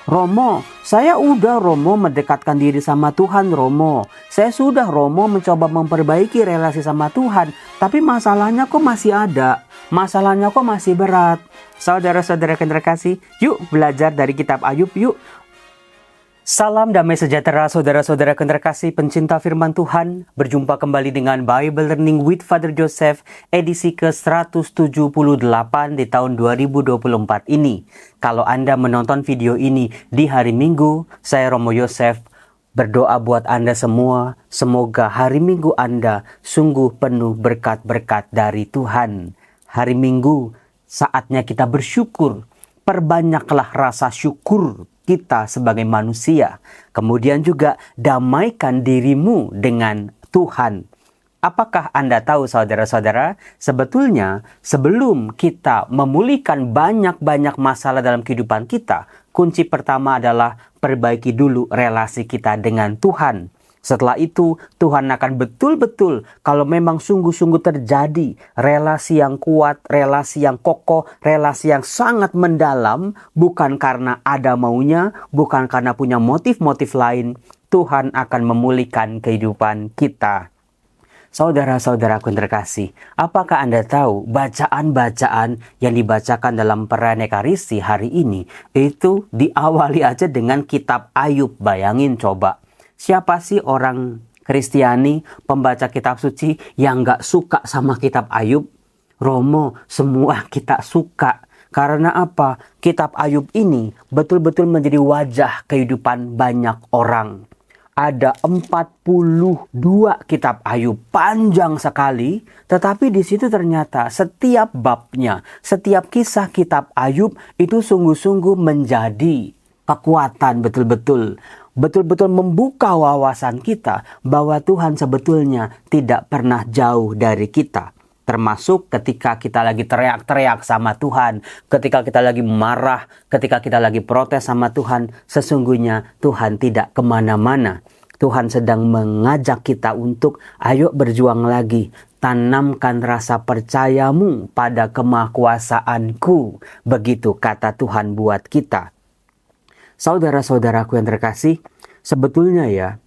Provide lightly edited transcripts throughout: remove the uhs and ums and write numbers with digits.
Romo, saya udah Romo mendekatkan diri sama Tuhan Romo. Saya sudah Romo mencoba memperbaiki relasi sama Tuhan. Tapi masalahnya kok masih ada. Masalahnya kok masih berat. Saudara-saudara yang terkasih, yuk belajar dari kitab Ayub yuk. Salam damai sejahtera saudara-saudara yang terkasih pencinta firman Tuhan. Berjumpa kembali dengan Bible Learning with Father Joseph edisi ke-178 di tahun 2024 ini. Kalau Anda menonton video ini di hari Minggu, saya Romo Yosef berdoa buat Anda semua. Semoga hari Minggu Anda sungguh penuh berkat-berkat dari Tuhan. Hari Minggu saatnya kita bersyukur. Perbanyaklah rasa syukur kita sebagai manusia. Kemudian juga damaikan dirimu dengan Tuhan. Apakah Anda tahu saudara-saudara? Sebetulnya sebelum kita memulihkan banyak-banyak masalah dalam kehidupan kita, kunci pertama adalah perbaiki dulu relasi kita dengan Tuhan. Setelah itu, Tuhan akan betul-betul kalau memang sungguh-sungguh terjadi relasi yang kuat, relasi yang kokoh, relasi yang sangat mendalam, bukan karena ada maunya, bukan karena punya motif-motif lain, Tuhan akan memulihkan kehidupan kita. Saudara-saudaraku yang terkasih, apakah Anda tahu bacaan-bacaan yang dibacakan dalam perayaan Ekaristi hari ini itu diawali aja dengan kitab Ayub? Bayangin coba. Siapa sih orang Kristiani, pembaca kitab suci yang gak suka sama kitab Ayub? Romo, semua kita suka. Karena apa? Kitab Ayub ini betul-betul menjadi wajah kehidupan banyak orang. Ada 42 kitab Ayub, panjang sekali. Tetapi di situ ternyata setiap babnya, setiap kisah kitab Ayub itu sungguh-sungguh menjadi kekuatan betul-betul membuka wawasan kita bahwa Tuhan sebetulnya tidak pernah jauh dari kita. Termasuk ketika kita lagi teriak-teriak sama Tuhan, ketika kita lagi marah, ketika kita lagi protes sama Tuhan, sesungguhnya Tuhan tidak kemana-mana. Tuhan sedang mengajak kita untuk ayo berjuang lagi. Tanamkan rasa percayamu pada kemahakuasaanku. Begitu kata Tuhan buat kita. Saudara-saudaraku yang terkasih, sebetulnya ya,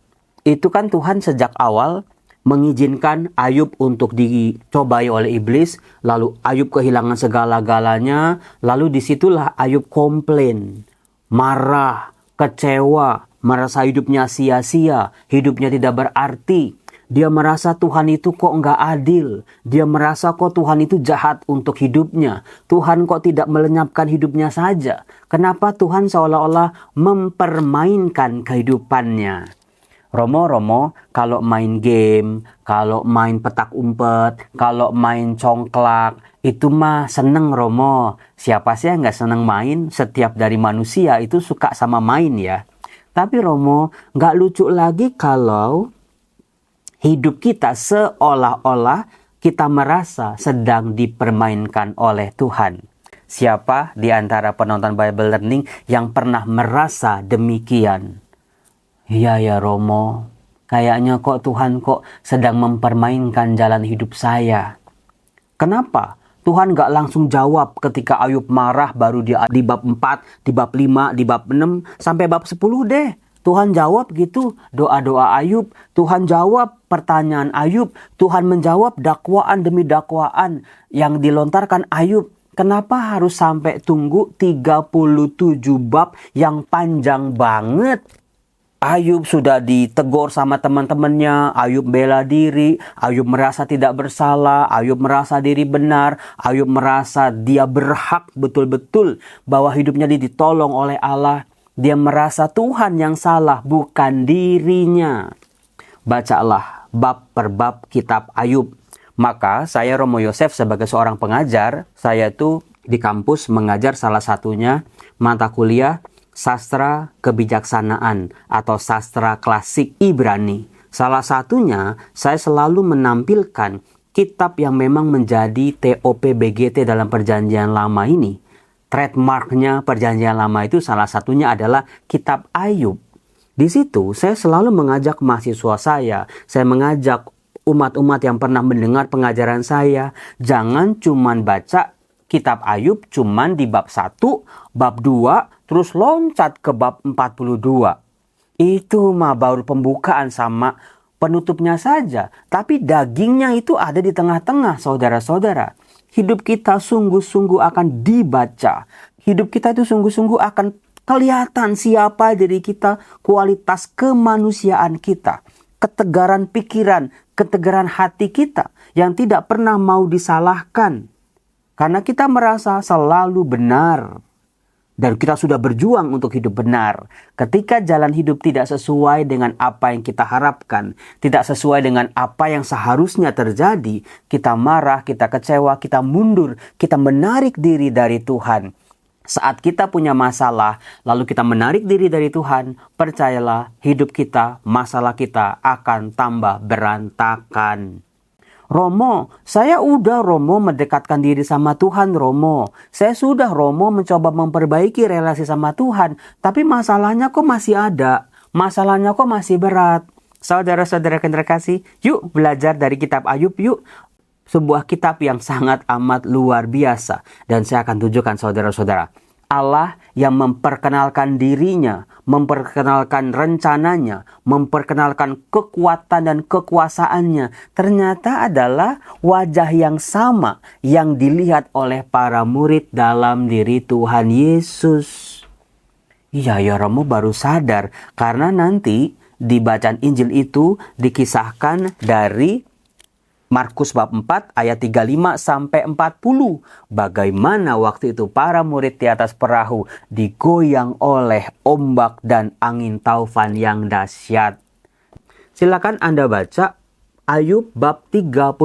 itu kan Tuhan sejak awal mengizinkan Ayub untuk dicobai oleh iblis, lalu Ayub kehilangan segala-galanya, lalu disitulah Ayub komplain, marah, kecewa, merasa hidupnya sia-sia, hidupnya tidak berarti. Dia merasa Tuhan itu kok nggak adil. Dia merasa kok Tuhan itu jahat untuk hidupnya. Tuhan kok tidak melenyapkan hidupnya saja. Kenapa Tuhan seolah-olah mempermainkan kehidupannya? Romo, kalau main game, kalau main petak umpet, kalau main congklak, itu mah seneng Romo. Siapa sih yang nggak seneng main? Setiap dari manusia itu suka sama main ya. Tapi Romo, nggak lucu lagi kalau hidup kita seolah-olah kita merasa sedang dipermainkan oleh Tuhan. Siapa di antara penonton Bible Learning yang pernah merasa demikian? Iya ya Romo, kayaknya kok Tuhan kok sedang mempermainkan jalan hidup saya. Kenapa? Tuhan gak langsung jawab ketika Ayub marah baru di bab 4, di bab 5, di bab 6, sampai bab 10 deh. Tuhan jawab gitu doa-doa Ayub. Tuhan jawab pertanyaan Ayub. Tuhan menjawab dakwaan demi dakwaan yang dilontarkan Ayub. Kenapa harus sampai tunggu 37 bab yang panjang banget? Ayub sudah ditegur sama teman-temannya, Ayub bela diri, Ayub merasa tidak bersalah, Ayub merasa diri benar, Ayub merasa dia berhak betul-betul bahwa hidupnya ditolong oleh Allah. Dia merasa Tuhan yang salah, bukan dirinya. Bacalah bab per bab kitab Ayub. Maka saya Romo Yosef sebagai seorang pengajar, saya tuh di kampus mengajar salah satunya mata kuliah Sastra Kebijaksanaan atau Sastra Klasik Ibrani. Salah satunya saya selalu menampilkan kitab yang memang menjadi TOP BGT dalam Perjanjian Lama ini. Trademarknya Perjanjian Lama itu salah satunya adalah kitab Ayub. Di situ saya selalu mengajak mahasiswa saya mengajak umat-umat yang pernah mendengar pengajaran saya, jangan cuman baca kitab Ayub cuman di bab 1, bab 2, terus loncat ke bab 42. Itu mah baru pembukaan sama penutupnya saja. Tapi dagingnya itu ada di tengah-tengah, saudara-saudara. Hidup kita sungguh-sungguh akan dibaca. Hidup kita itu sungguh-sungguh akan kelihatan siapa diri kita, kualitas kemanusiaan kita, ketegaran pikiran, ketegaran hati kita yang tidak pernah mau disalahkan. Karena kita merasa selalu benar. Dan kita sudah berjuang untuk hidup benar. Ketika jalan hidup tidak sesuai dengan apa yang kita harapkan, tidak sesuai dengan apa yang seharusnya terjadi, kita marah, kita kecewa, kita mundur, kita menarik diri dari Tuhan. Saat kita punya masalah, lalu kita menarik diri dari Tuhan, percayalah hidup kita, masalah kita akan tambah berantakan. Romo, saya udah Romo mendekatkan diri sama Tuhan Romo. Saya sudah Romo mencoba memperbaiki relasi sama Tuhan. Tapi masalahnya kok masih ada. Masalahnya kok masih berat. Saudara-saudara yang terkasih, yuk belajar dari kitab Ayub yuk. Sebuah kitab yang sangat amat luar biasa. Dan saya akan tunjukkan saudara-saudara. Allah yang memperkenalkan dirinya, memperkenalkan rencananya, memperkenalkan kekuatan dan kekuasaannya, ternyata adalah wajah yang sama yang dilihat oleh para murid dalam diri Tuhan Yesus. Iya ya, Romo baru sadar karena nanti di bacaan Injil itu dikisahkan dari Markus bab 4 ayat 35 sampai 40. Bagaimana waktu itu para murid di atas perahu digoyang oleh ombak dan angin taufan yang dahsyat. Silakan Anda baca Ayub bab 38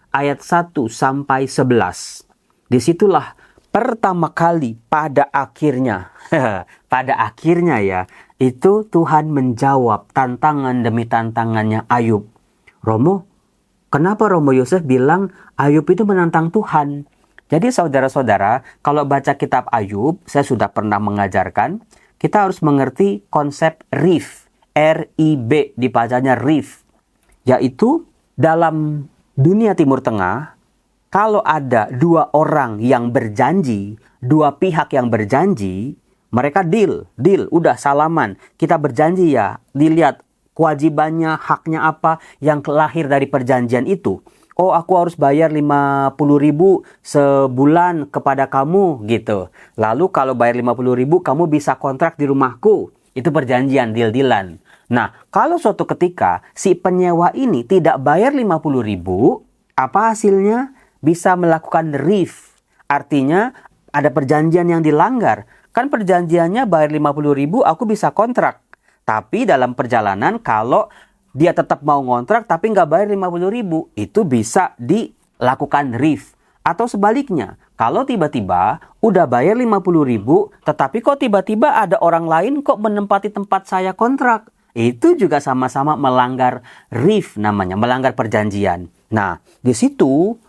ayat 1 sampai 11. Disitulah pertama kali pada akhirnya ya, itu Tuhan menjawab tantangan demi tantangannya Ayub. Romo, kenapa Romo Yosef bilang Ayub itu menantang Tuhan? Jadi saudara-saudara, kalau baca kitab Ayub, saya sudah pernah mengajarkan, kita harus mengerti konsep RIF. R-I-B, dibacanya RIF. Yaitu dalam dunia Timur Tengah, kalau ada dua orang yang berjanji, dua pihak yang berjanji, mereka deal, udah salaman. Kita berjanji ya, dilihat kewajibannya, haknya apa yang lahir dari perjanjian itu. Oh, aku harus bayar 50.000 sebulan kepada kamu gitu. Lalu kalau bayar 50.000 kamu bisa kontrak di rumahku. Itu perjanjian, deal-dealan. Nah, kalau suatu ketika si penyewa ini tidak bayar 50.000, apa hasilnya? Bisa melakukan RIF. Artinya ada perjanjian yang dilanggar. Kan perjanjiannya bayar 50.000 aku bisa kontrak. Tapi dalam perjalanan kalau dia tetap mau ngontrak tapi nggak bayar 50.000, itu bisa dilakukan RIF. Atau sebaliknya, kalau tiba-tiba udah bayar 50.000 tetapi kok tiba-tiba ada orang lain kok menempati tempat saya kontrak. Itu juga sama-sama melanggar RIF namanya, melanggar perjanjian. Nah, di situ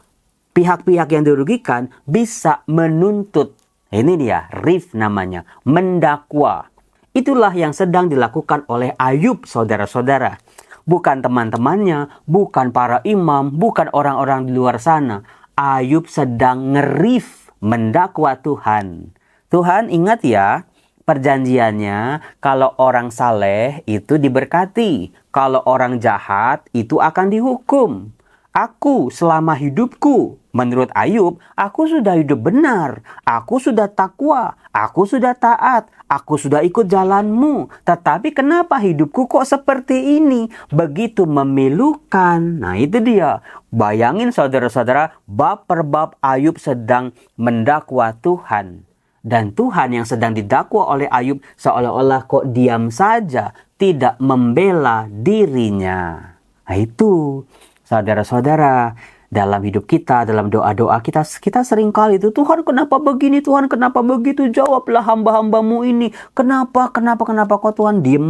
pihak-pihak yang dirugikan bisa menuntut. Ini dia, RIF namanya, mendakwa. Itulah yang sedang dilakukan oleh Ayub, saudara-saudara. Bukan teman-temannya, bukan para imam, bukan orang-orang di luar sana. Ayub sedang ngerif, mendakwa Tuhan. Tuhan, ingat ya, perjanjiannya kalau orang saleh itu diberkati. Kalau orang jahat itu akan dihukum. Aku selama hidupku, menurut Ayub, aku sudah hidup benar. Aku sudah takwa. Aku sudah taat. Aku sudah ikut jalanmu. Tetapi kenapa hidupku kok seperti ini? Begitu memilukan. Nah itu dia. Bayangin saudara-saudara, bab per bab Ayub sedang mendakwa Tuhan. Dan Tuhan yang sedang didakwa oleh Ayub seolah-olah kok diam saja. Tidak membela dirinya. Nah itu. Saudara-saudara, dalam hidup kita, dalam doa-doa kita seringkali itu, Tuhan kenapa begini, Tuhan kenapa begitu, jawablah hamba-hambamu ini. Kenapa kok Tuhan diem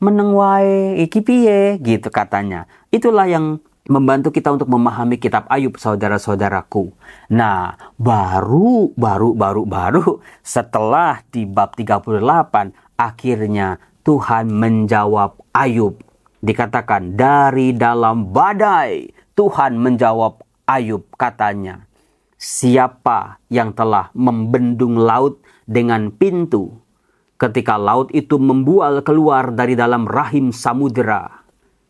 meneng wae, iki piye, gitu katanya. Itulah yang membantu kita untuk memahami kitab Ayub, saudara-saudaraku. Nah, baru setelah di bab 38, akhirnya Tuhan menjawab Ayub. Dikatakan dari dalam badai Tuhan menjawab Ayub, katanya. Siapa yang telah membendung laut dengan pintu ketika laut itu membual keluar dari dalam rahim samudera?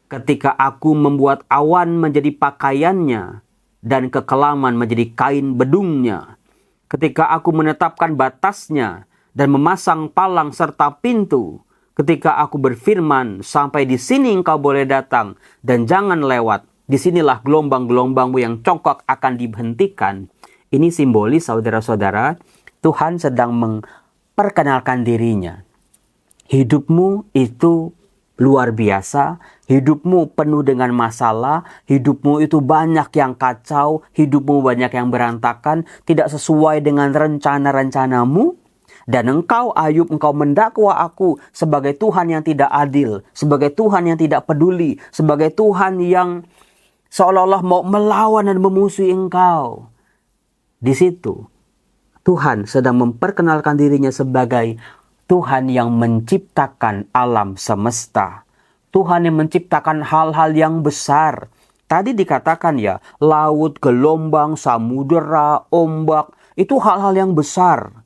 Ketika aku membuat awan menjadi pakaiannya dan kekelaman menjadi kain bedungnya. Ketika aku menetapkan batasnya dan memasang palang serta pintu. Ketika aku berfirman, sampai di sini engkau boleh datang dan jangan lewat. Disinilah gelombang-gelombangmu yang congkak akan dihentikan. Ini simbolis, saudara-saudara, Tuhan sedang memperkenalkan dirinya. Hidupmu itu luar biasa, hidupmu penuh dengan masalah, hidupmu itu banyak yang kacau, hidupmu banyak yang berantakan, tidak sesuai dengan rencana-rencanamu. Dan engkau, Ayub, engkau mendakwa aku sebagai Tuhan yang tidak adil, sebagai Tuhan yang tidak peduli, sebagai Tuhan yang seolah-olah mau melawan dan memusuhi engkau. Di situ, Tuhan sedang memperkenalkan dirinya sebagai Tuhan yang menciptakan alam semesta. Tuhan yang menciptakan hal-hal yang besar. Tadi dikatakan ya, laut, gelombang, samudera, ombak, itu hal-hal yang besar.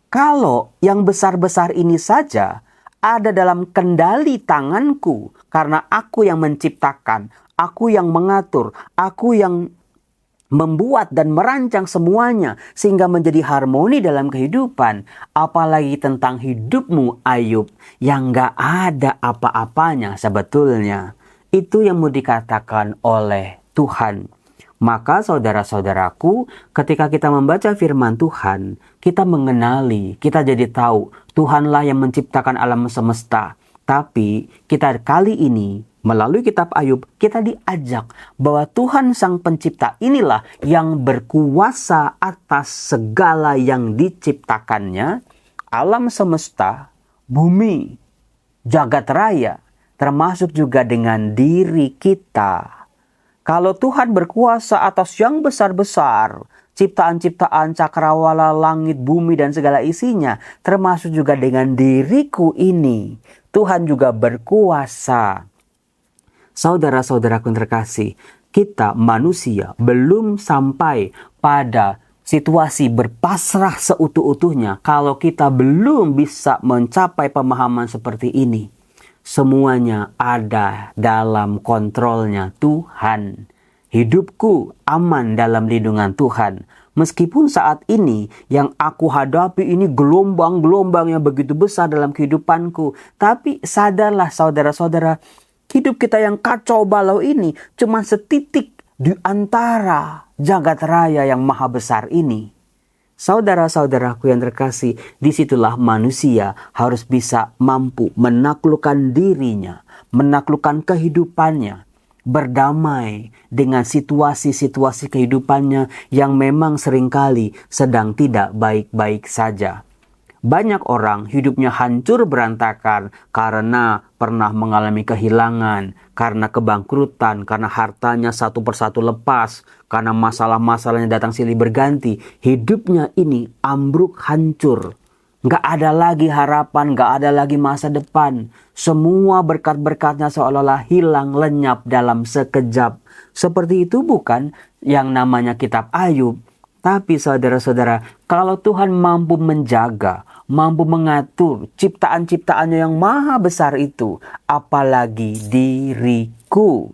Kalau yang besar-besar ini saja ada dalam kendali tanganku, karena aku yang menciptakan, aku yang mengatur, aku yang membuat dan merancang semuanya sehingga menjadi harmoni dalam kehidupan. Apalagi tentang hidupmu, Ayub, yang gak ada apa-apanya sebetulnya. Itu yang mau dikatakan oleh Tuhan. Maka saudara-saudaraku, ketika kita membaca firman Tuhan, kita mengenali, kita jadi tahu Tuhanlah yang menciptakan alam semesta. Tapi kita kali ini melalui kitab Ayub, kita diajak bahwa Tuhan Sang Pencipta inilah yang berkuasa atas segala yang diciptakannya, alam semesta, bumi, jagat raya, termasuk juga dengan diri kita. Kalau Tuhan berkuasa atas yang besar-besar, ciptaan-ciptaan cakrawala, langit, bumi, dan segala isinya, termasuk juga dengan diriku ini, Tuhan juga berkuasa. Saudara-saudaraku yang terkasih, kita manusia belum sampai pada situasi berpasrah seutuh-utuhnya kalau kita belum bisa mencapai pemahaman seperti ini. Semuanya ada dalam kontrolnya Tuhan. Hidupku aman dalam lindungan Tuhan. Meskipun saat ini yang aku hadapi ini gelombang-gelombang yang begitu besar dalam kehidupanku. Tapi sadarlah saudara-saudara, hidup kita yang kacau balau ini cuma setitik di antara jagat raya yang maha besar ini. Saudara-saudaraku yang terkasih, disitulah manusia harus bisa mampu menaklukkan dirinya, menaklukkan kehidupannya, berdamai dengan situasi-situasi kehidupannya yang memang seringkali sedang tidak baik-baik saja. Banyak orang hidupnya hancur berantakan karena pernah mengalami kehilangan, karena kebangkrutan, karena hartanya satu persatu lepas, karena masalah-masalahnya datang silih berganti. Hidupnya ini ambruk hancur. Nggak ada lagi harapan, nggak ada lagi masa depan. Semua berkat-berkatnya seolah-olah hilang lenyap dalam sekejap. Seperti itu bukan yang namanya kitab Ayub. Tapi saudara-saudara, kalau Tuhan mampu menjaga, mampu mengatur ciptaan-ciptaannya yang maha besar itu, apalagi diriku.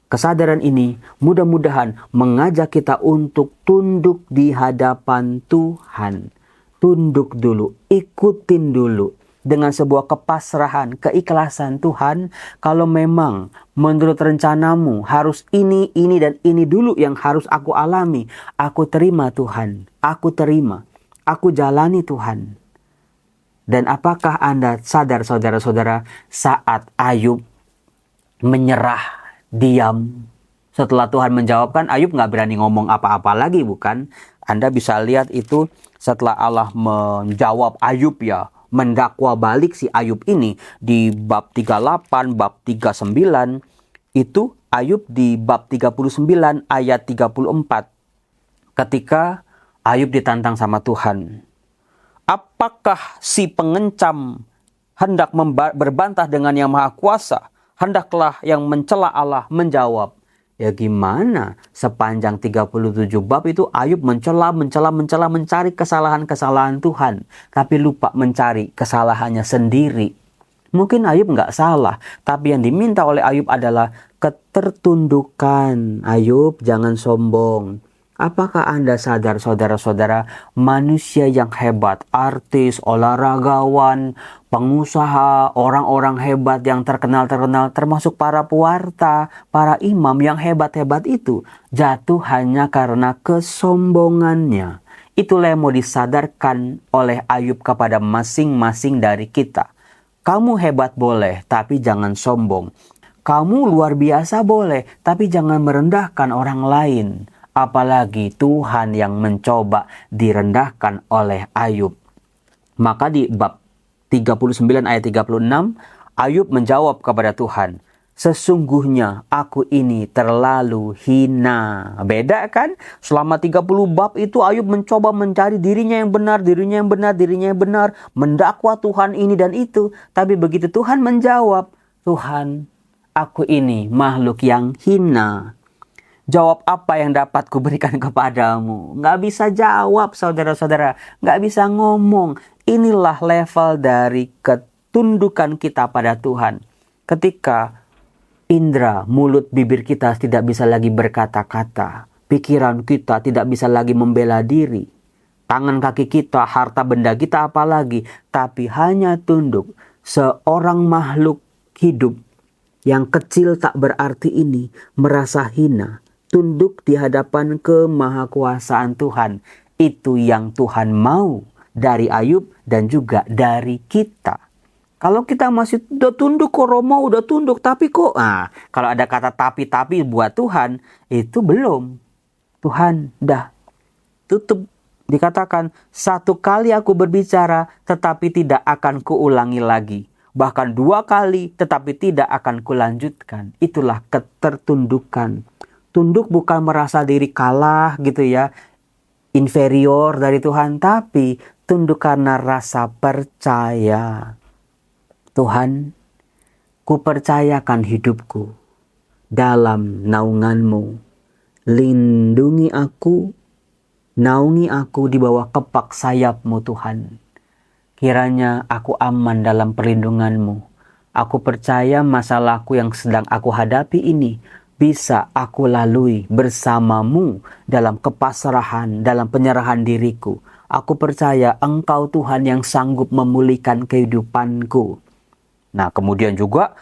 Kesadaran ini mudah-mudahan mengajak kita untuk tunduk di hadapan Tuhan. Tunduk dulu, ikutin dulu. Dengan sebuah kepasrahan, keikhlasan Tuhan, kalau memang menurut rencanamu harus ini, dan ini dulu yang harus aku alami. Aku terima Tuhan, aku terima, aku jalani Tuhan. Dan apakah Anda sadar saudara-saudara saat Ayub menyerah, diam. Setelah Tuhan menjawabkan, Ayub gak berani ngomong apa-apa lagi bukan? Anda bisa lihat itu setelah Allah menjawab Ayub ya, mendakwa balik si Ayub ini di bab 38, bab 39, itu Ayub di bab 39 ayat 34. Ketika Ayub ditantang sama Tuhan. Apakah si pengencam hendak berbantah dengan yang maha kuasa? Hendaklah yang mencela Allah menjawab. Ya gimana? Sepanjang 37 bab itu Ayub mencela, kesalahan-kesalahan Tuhan. Tapi lupa mencari kesalahannya sendiri. Mungkin Ayub nggak salah. Tapi yang diminta oleh Ayub adalah ketertundukan. Ayub, jangan sombong. Apakah Anda sadar, saudara-saudara, manusia yang hebat, artis, olahragawan, pengusaha, orang-orang hebat yang terkenal, termasuk para pewarta, para imam yang hebat-hebat itu, jatuh hanya karena kesombongannya. Itulah yang mau disadarkan oleh Ayub kepada masing-masing dari kita. Kamu hebat boleh, tapi jangan sombong. Kamu luar biasa boleh, tapi jangan merendahkan orang lain. Apalagi Tuhan yang mencoba direndahkan oleh Ayub. Maka di bab 39 ayat 36, Ayub menjawab kepada Tuhan, sesungguhnya aku ini terlalu hina. Beda kan? Selama 30 bab itu Ayub mencoba mencari dirinya yang benar, mendakwa Tuhan ini dan itu. Tapi begitu Tuhan menjawab, Tuhan, aku ini makhluk yang hina. Jawab apa yang dapat kuberikan kepadamu? Nggak bisa jawab, saudara-saudara. Nggak bisa ngomong. Inilah level dari ketundukan kita pada Tuhan. Ketika indera, mulut, bibir kita tidak bisa lagi berkata-kata. Pikiran kita tidak bisa lagi membela diri. Tangan kaki kita, harta benda kita apalagi. Tapi hanya tunduk. Seorang makhluk hidup yang kecil tak berarti ini merasa hina. Tunduk di hadapan kemahakuasaan Tuhan. Itu yang Tuhan mau dari Ayub dan juga dari kita. Kalau kita masih udah tunduk kok Romo, udah tunduk tapi kok. Kalau ada kata tapi buat Tuhan, itu belum. Tuhan dah tutup. Dikatakan, satu kali aku berbicara tetapi tidak akan kuulangi lagi. Bahkan 2 kali tetapi tidak akan kulanjutkan. Itulah ketertundukan. Tunduk bukan merasa diri kalah gitu ya, inferior dari Tuhan, tapi tunduk karena rasa percaya. Tuhan, kupercayakan hidupku dalam naungan-Mu. Lindungi aku, naungi aku di bawah kepak sayap-Mu Tuhan. Kiranya aku aman dalam perlindungan-Mu. Aku percaya masalahku yang sedang aku hadapi ini bisa aku lalui bersama-Mu dalam kepasrahan, dalam penyerahan diriku. Aku percaya Engkau Tuhan yang sanggup memulihkan kehidupanku. Nah, kemudian juga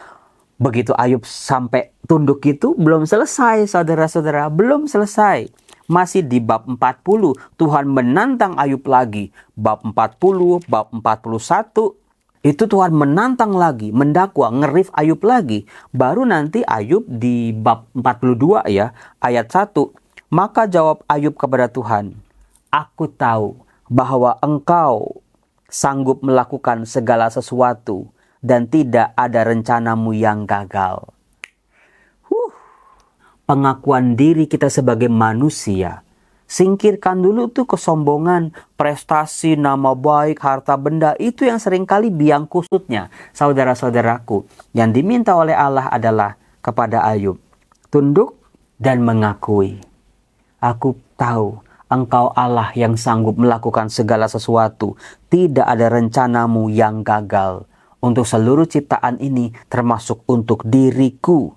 begitu Ayub sampai tunduk itu belum selesai, saudara-saudara, belum selesai. Masih di bab 40, Tuhan menantang Ayub lagi. Bab 40, bab 41, itu Tuhan menantang lagi, mendakwa, ngerif Ayub lagi. Baru nanti Ayub di bab 42 ya, ayat 1. Maka jawab Ayub kepada Tuhan, aku tahu bahwa Engkau sanggup melakukan segala sesuatu dan tidak ada rencanamu yang gagal. Pengakuan diri kita sebagai manusia. Singkirkan dulu tuh kesombongan, prestasi, nama baik, harta benda. Itu yang seringkali biang kusutnya. Saudara-saudaraku, yang diminta oleh Allah adalah kepada Ayub, tunduk dan mengakui. Aku tahu Engkau Allah yang sanggup melakukan segala sesuatu. Tidak ada rencanamu yang gagal. Untuk seluruh ciptaan ini termasuk untuk diriku.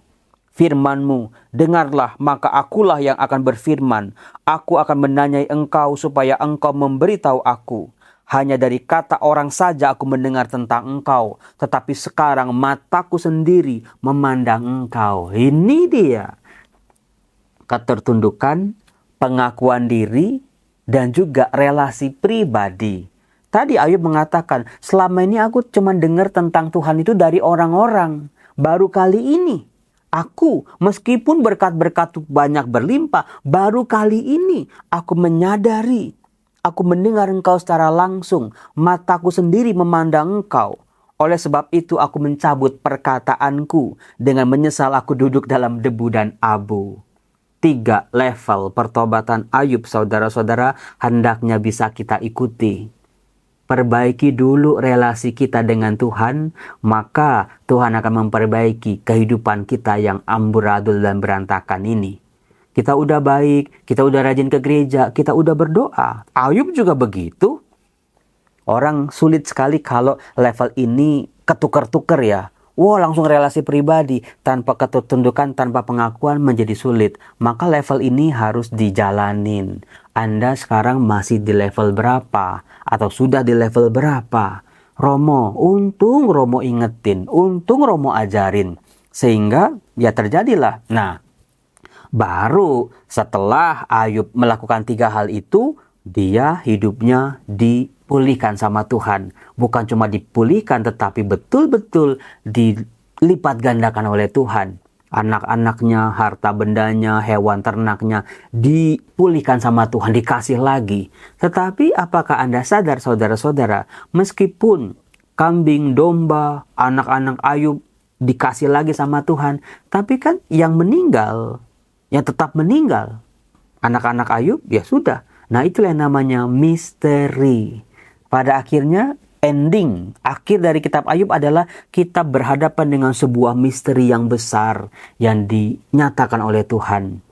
Firman-Mu, dengarlah, maka akulah yang akan berfirman. Aku akan menanyai Engkau supaya Engkau memberitahu aku. Hanya dari kata orang saja aku mendengar tentang Engkau. Tetapi sekarang mataku sendiri memandang Engkau. Ini dia. Ketertundukan, pengakuan diri, dan juga relasi pribadi. Tadi Ayub mengatakan, selama ini aku cuma dengar tentang Tuhan itu dari orang-orang. Baru kali ini. Aku, meskipun berkat-berkat banyak berlimpah, baru kali ini aku menyadari, aku mendengar Engkau secara langsung, mataku sendiri memandang Engkau. Oleh sebab itu aku mencabut perkataanku, dengan menyesal aku duduk dalam debu dan abu. 3 level pertobatan Ayub, saudara-saudara, hendaknya bisa kita ikuti. Perbaiki dulu relasi kita dengan Tuhan, maka Tuhan akan memperbaiki kehidupan kita yang amburadul dan berantakan ini. Kita udah baik, kita udah rajin ke gereja, kita udah berdoa. Ayub juga begitu. Orang sulit sekali kalau level ini ketuker-tuker ya. Wah, langsung relasi pribadi tanpa ketundukan, tanpa pengakuan menjadi sulit. Maka level ini harus dijalanin. Anda sekarang masih di level berapa? Atau sudah di level berapa? Romo, untung Romo ingetin, untung Romo ajarin. Sehingga ya terjadilah. Nah, baru setelah Ayub melakukan 3 hal itu, dia hidupnya dipulihkan sama Tuhan. Bukan cuma dipulihkan, tetapi betul-betul dilipat gandakan oleh Tuhan. Anak-anaknya, harta bendanya, hewan ternaknya dipulihkan sama Tuhan, dikasih lagi. Tetapi apakah Anda sadar, saudara-saudara, meskipun kambing, domba, anak-anak Ayub dikasih lagi sama Tuhan, tapi kan yang meninggal, yang tetap meninggal, anak-anak Ayub, ya sudah. Nah, itulah yang namanya misteri. Pada akhirnya, akhir dari kitab Ayub adalah kita berhadapan dengan sebuah misteri yang besar yang dinyatakan oleh Tuhan.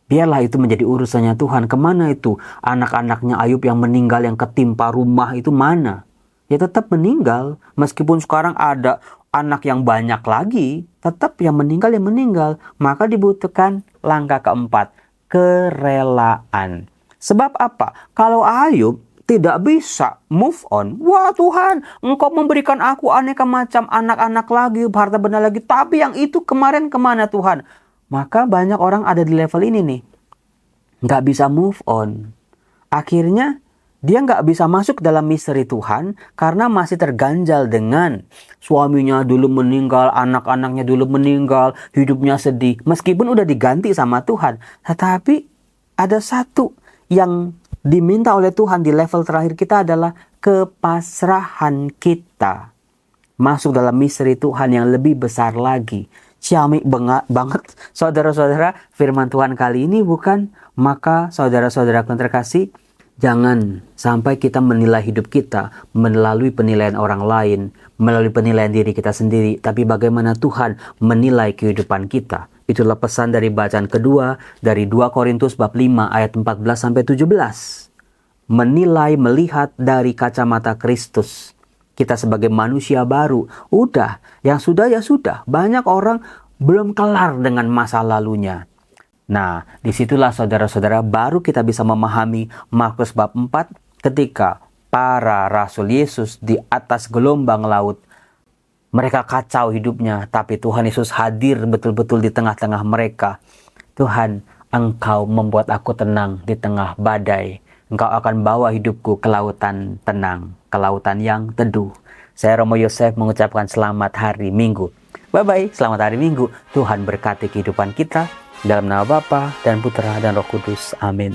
Biarlah itu menjadi urusannya Tuhan. Kemana itu anak-anaknya Ayub yang meninggal, yang ketimpa rumah itu mana? Ya tetap meninggal. Meskipun sekarang ada anak yang banyak lagi, tetap yang meninggal. Maka dibutuhkan langkah keempat, kerelaan. Sebab apa? Kalau Ayub tidak bisa move on. Wah Tuhan, Engkau memberikan aku aneka macam anak-anak lagi, harta benda lagi. Tapi yang itu kemarin kemana Tuhan? Maka banyak orang ada di level ini nih. Nggak bisa move on. Akhirnya dia nggak bisa masuk dalam misteri Tuhan karena masih terganjal dengan suaminya dulu meninggal, anak-anaknya dulu meninggal, hidupnya sedih. Meskipun udah diganti sama Tuhan. Tetapi ada satu yang diminta oleh Tuhan di level terakhir kita adalah kepasrahan kita. Masuk dalam misteri Tuhan yang lebih besar lagi. Ciamik banget saudara-saudara firman Tuhan kali ini bukan? Maka saudara-saudara yang terkasih, jangan sampai kita menilai hidup kita melalui penilaian orang lain, melalui penilaian diri kita sendiri. Tapi bagaimana Tuhan menilai kehidupan kita. Itulah pesan dari bacaan kedua dari 2 Korintus bab 5 ayat 14-17. Menilai, melihat dari kacamata Kristus. Kita sebagai manusia baru, udah, yang sudah ya sudah. Banyak orang belum kelar dengan masa lalunya. Nah, disitulah saudara-saudara baru kita bisa memahami Markus bab 4 ketika para rasul Yesus di atas gelombang laut. Mereka kacau hidupnya, tapi Tuhan Yesus hadir betul-betul di tengah-tengah mereka. Tuhan, Engkau membuat aku tenang di tengah badai. Engkau akan bawa hidupku ke lautan tenang, ke lautan yang teduh. Saya Romo Yosef mengucapkan selamat hari Minggu. Bye-bye, selamat hari Minggu. Tuhan berkati kehidupan kita. Dalam nama Bapa dan Putra dan Roh Kudus. Amin.